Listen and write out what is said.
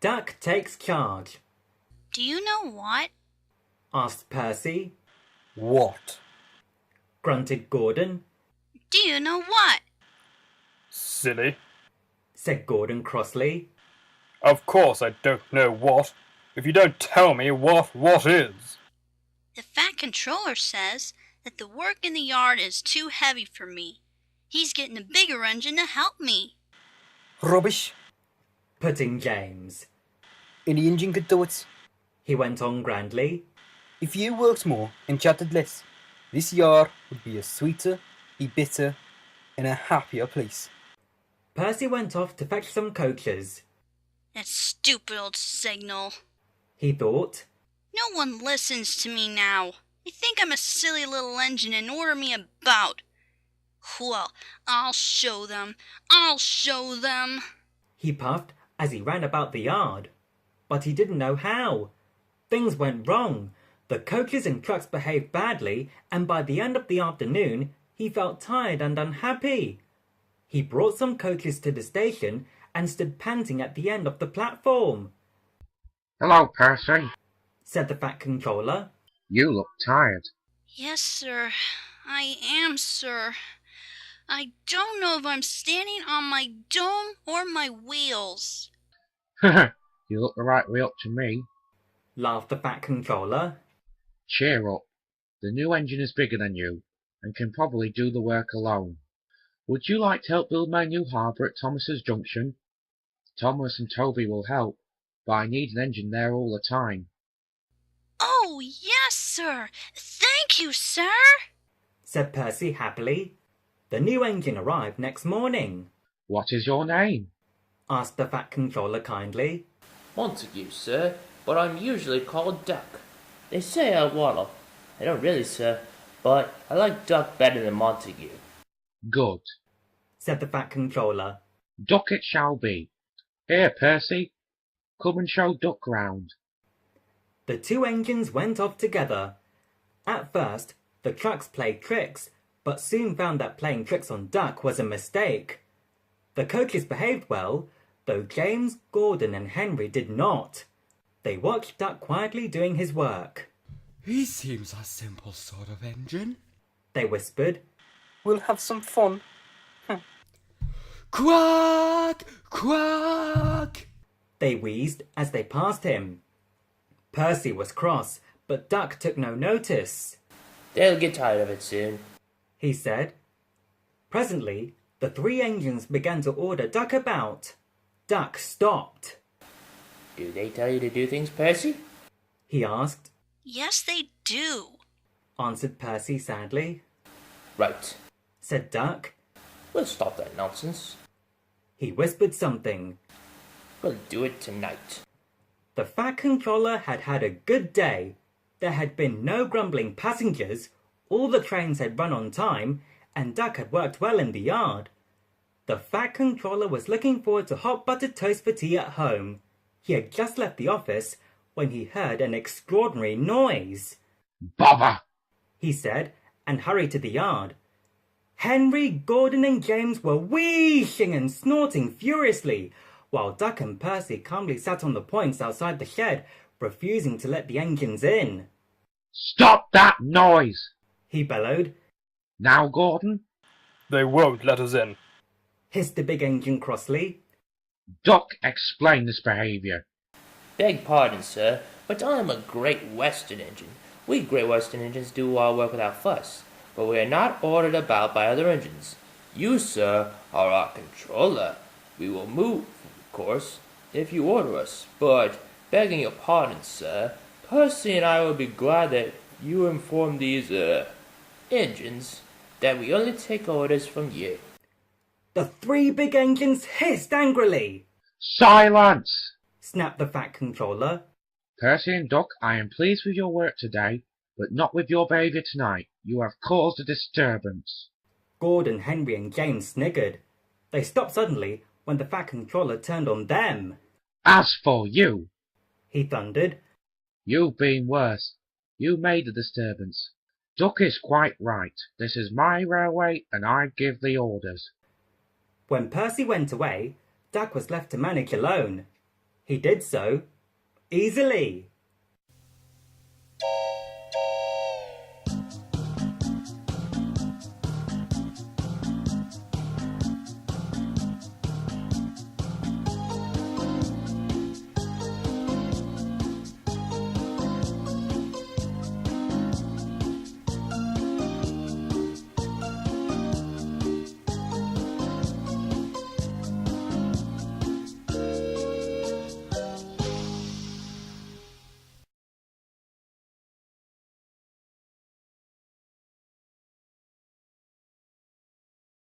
Duck takes charge. Do you know what? Asked Percy. What? Grunted Gordon. Do you know what? Silly. Said Gordon crossly. Of course I don't know what. If you don't tell me what is. The Fat Controller says that the work in the yard is too heavy for me. He's getting a bigger engine to help me. Rubbish. Put in James. Any engine could do it. He went on grandly. If you worked more and chatted less, this yard would be a sweeter, a better, and a happier place. Percy went off to fetch some coaches. That stupid old signal. He thought. No one listens to me now. They think I'm a silly little engine and order me about. Well, I'll show them. I'll show them. He puffed as he ran about the yard. But he didn't know how. Things went wrong. The coaches and trucks behaved badly, and by the end of the afternoon, he felt tired and unhappy. He brought some coaches to the station and stood panting at the end of the platform. Hello, Percy, Said the Fat Controller. you look tired. Yes, sir. I am, sir. I don't know if I'm standing on my dome or my wheels. You look the right way up to me. Laughed the Fat Controller. Cheer up. The new engine is bigger than you, and can probably do the work alone. Would you like to help build my new harbour at Thomas's Junction? Thomas and Toby will help, but I need an engine there all the time. Oh, yes, sir. Thank you, sir. Said Percy happily. The new engine arrived next morning. What is your name? Asked the Fat Controller kindly. Montague, sir, but I'm usually called Duck. They say I waddle. I don't really, sir, but I like Duck better than Montague. Good. Said the Fat Controller. Duck it shall be. Here, Percy, come and show Duck round. The two engines went off together. At first, the trucks played tricks, but soon found that playing tricks on Duck was a mistake. The coaches behaved well, though James, Gordon and Henry did not. They watched Duck quietly doing his work. He seems a simple sort of engine. They whispered. We'll have some fun. Quack! Quack! They wheezed as they passed him. Percy was cross, but Duck took no notice. They'll get tired of it soon. He said. Presently, the three engines began to order Duck about. Duck stopped. Do they tell you to do things, Percy? He asked. Yes, they do. Answered Percy sadly. Right. Said Duck. We'll stop that nonsense. He whispered something. We'll do it tonight. The Fat Controller had had a good day. There had been no grumbling passengers, all the trains had run on time, and Duck had worked well in the yard. The Fat Controller was looking forward to hot buttered toast for tea at home. He had just left the office when he heard an extraordinary noise. Bother! He said, and hurried to the yard. Henry, Gordon and James were wheezing and snorting furiously, while Duck and Percy calmly sat on the points outside the shed, refusing to let the engines in. Stop that noise! He bellowed. Now, Gordon, They won't let us in. Hissed the big engine crossly. Duck, explain this behaviour. Beg pardon, sir, but I am a Great Western engine. We Great Western engines do our work without fuss, but we are not ordered about by other engines. You, sir, are our controller. We will move, of course, if you order us, but, begging your pardon, sir, Percy and I will be glad that you inform these, engines that we only take orders from you. The three big engines hissed angrily. Silence! Snapped the Fat Controller. Percy and Duck, I am pleased with your work today, but not with your behaviour tonight. You have caused a disturbance. Gordon, Henry and James sniggered. They stopped suddenly when the Fat Controller turned on them. As for you, He thundered. you've been worse. You made the disturbance. Duck is quite right. This is my railway, and I give the orders. When Percy went away, Duck was left to manage alone. He did so easily.